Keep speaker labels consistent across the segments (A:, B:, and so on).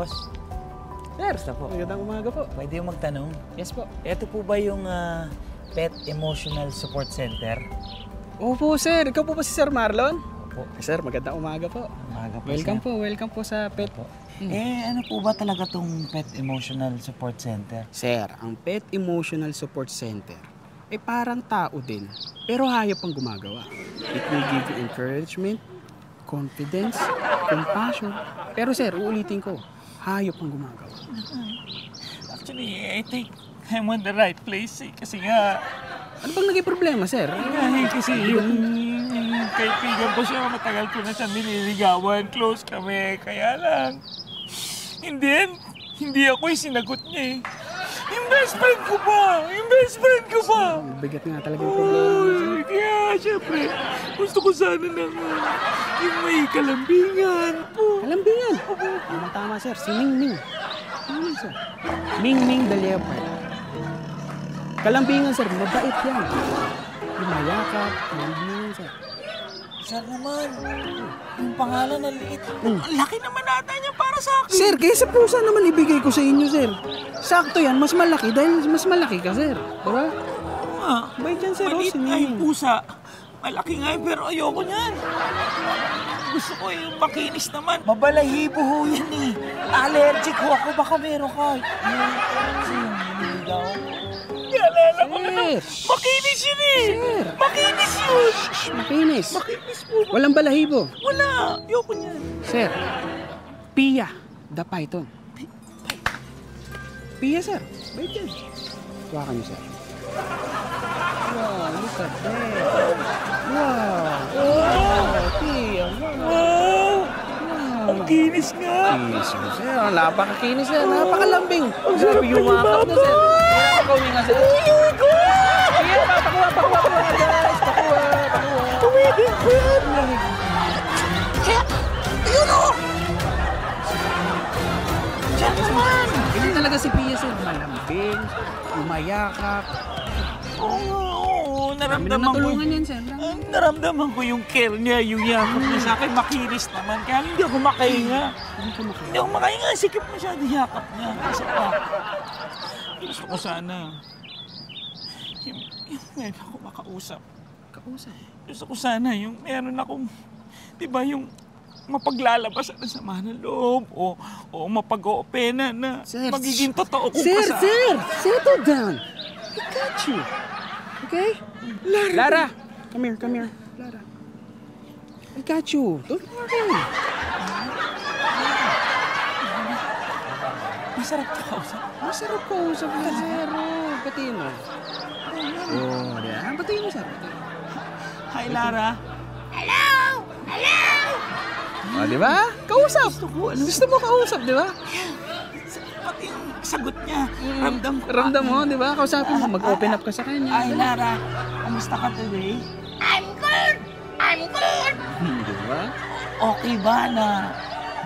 A: Boss. Sir,
B: po.
A: magandang umaga po. Pwede yung magtanong?
B: Yes po.
A: Ito po ba yung Pet Emotional Support Center?
B: Opo, sir. Ikaw po ba si Sir Marlon?
A: Opo.
B: Sir, magandang umaga po.
A: Umaga po,
B: Welcome po sa Pet.
A: Opo. Ano po ba talaga tong Pet Emotional Support Center?
B: Sir, ang Pet Emotional Support Center parang tao din, pero hayop ang gumagawa. It will give you encouragement, confidence, compassion. Pero sir, uulitin ko, hayop ang gumagawa.
A: Actually, I think I'm on the right place kasi nga...
B: Ano bang naging problema, sir?
A: Kasi yung kaibigan ko siya, matagal ko na siya nililigawan, close kami, kaya lang. Hindi ako yung sinagot niya eh. Yung best friend ko pa!
B: Bigat nga talaga yung problema.
A: Kaya, syempre, gusto ko sana na yung may kalambingan po.
B: Kalambingan? Tama, sir. Si Ming. Ming, sir. Ming the leopard. Kalambingan, sir. Mabait yan. Lumayakap. Kalambingan, sir.
A: Sir naman, yung pangalan ng liit. Ang laki naman nata niya para sa akin.
B: Sir, kaysa pusa naman ibigay ko sa inyo, sir. Sakto yan, mas malaki dahil mas malaki ka, sir. Diba? Bait yan, sir.
A: Maliit nga yung pusa. Malaki nga yun, pero ayoko niyan. Gusto ko yung makinis naman. Mabalahibo ho yan eh. Allergic ho ako, baka meron ka. Yung niligaw. Yalala ko na. Makinis yun eh.
B: Sir.
A: Makinis yun.
B: Makinis.
A: Makinis po.
B: Walang balahibo.
A: Wala. Ayoko niyan.
B: Sir, Pia the Python. Pia, sir. Bait yan. Hawakan niyo, sir. Wow, look at that. Wow. Pia.
A: Wow. Ang kinis nga.
B: Kinis mo, sir. Napakakinis, sir. Napakalambing. Grabe yung makap na, sir. Napakawin nga, sir. Pia, pakuha, guys. Pakuha.
A: Tumigil ko yan. Ayun o. Diyan naman.
B: Ganyan talaga si Pia, sir. Malambing, umayakap.
A: Oo, naramdaman ko.
B: Natulungan yan, sir.
A: Naramdaman ko yung care niya, yung yakap niya sa akin. Makinis naman. Kaya hindi ako makahinga. Hindi ako makahinga. Sikip masyado yakap niya. Kasi gusto ko sana. Yung meron ako makausap.
B: Kausap?
A: Gusto ko sana yung meron akong, di ba yung mapaglalabas na sama ng loob o mapag-oopena na
B: Sir,
A: magiging totoo kung
B: Sir,
A: kasama.
B: sir! Settle down! I got you. Okay? Lara! Come here. Lara. I got you. Don't worry.
A: Masarap ka kausap.
B: Masarap ko usap na, sir. Batiin mo. Batiin mo, sir.
A: Hi, Lara.
B: Di ba? Kausap. Gusto mo kausap, di ba?
A: Pati yung sagot niya, ramdam ko.
B: Ramdam mo, di ba? Kausapin mo, mag-open up ka sa kanya.
A: Hi, Lara. Kamusta ka today? I'm good.
B: Di ba?
A: Okay ba na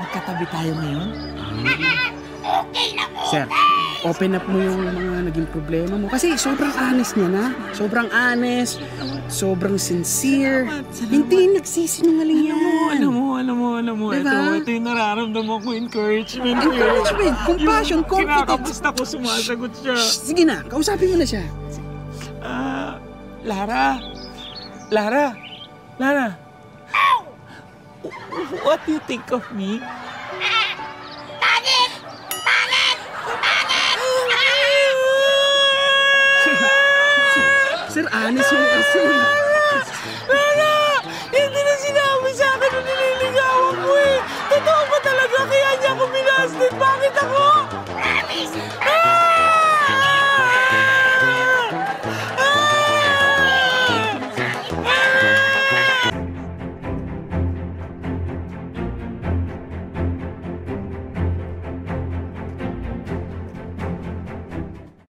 A: magkatabi tayo ngayon?
B: Sir, open up mo yung mga naging problema mo. Kasi sobrang honest niya na. Sobrang honest. Sobrang sincere. Hindi nagsisinungaling yan.
A: Alam mo.
B: Diba?
A: Ito yung nararamdaman ko, encouragement.
B: Encouragement, compassion, confidence.
A: Kinakamusta ko, sumasagot siya.
B: Shh, sige na, kausapin mo na siya.
A: Lara. What do you think of me?
B: Sir, honest mo kasi.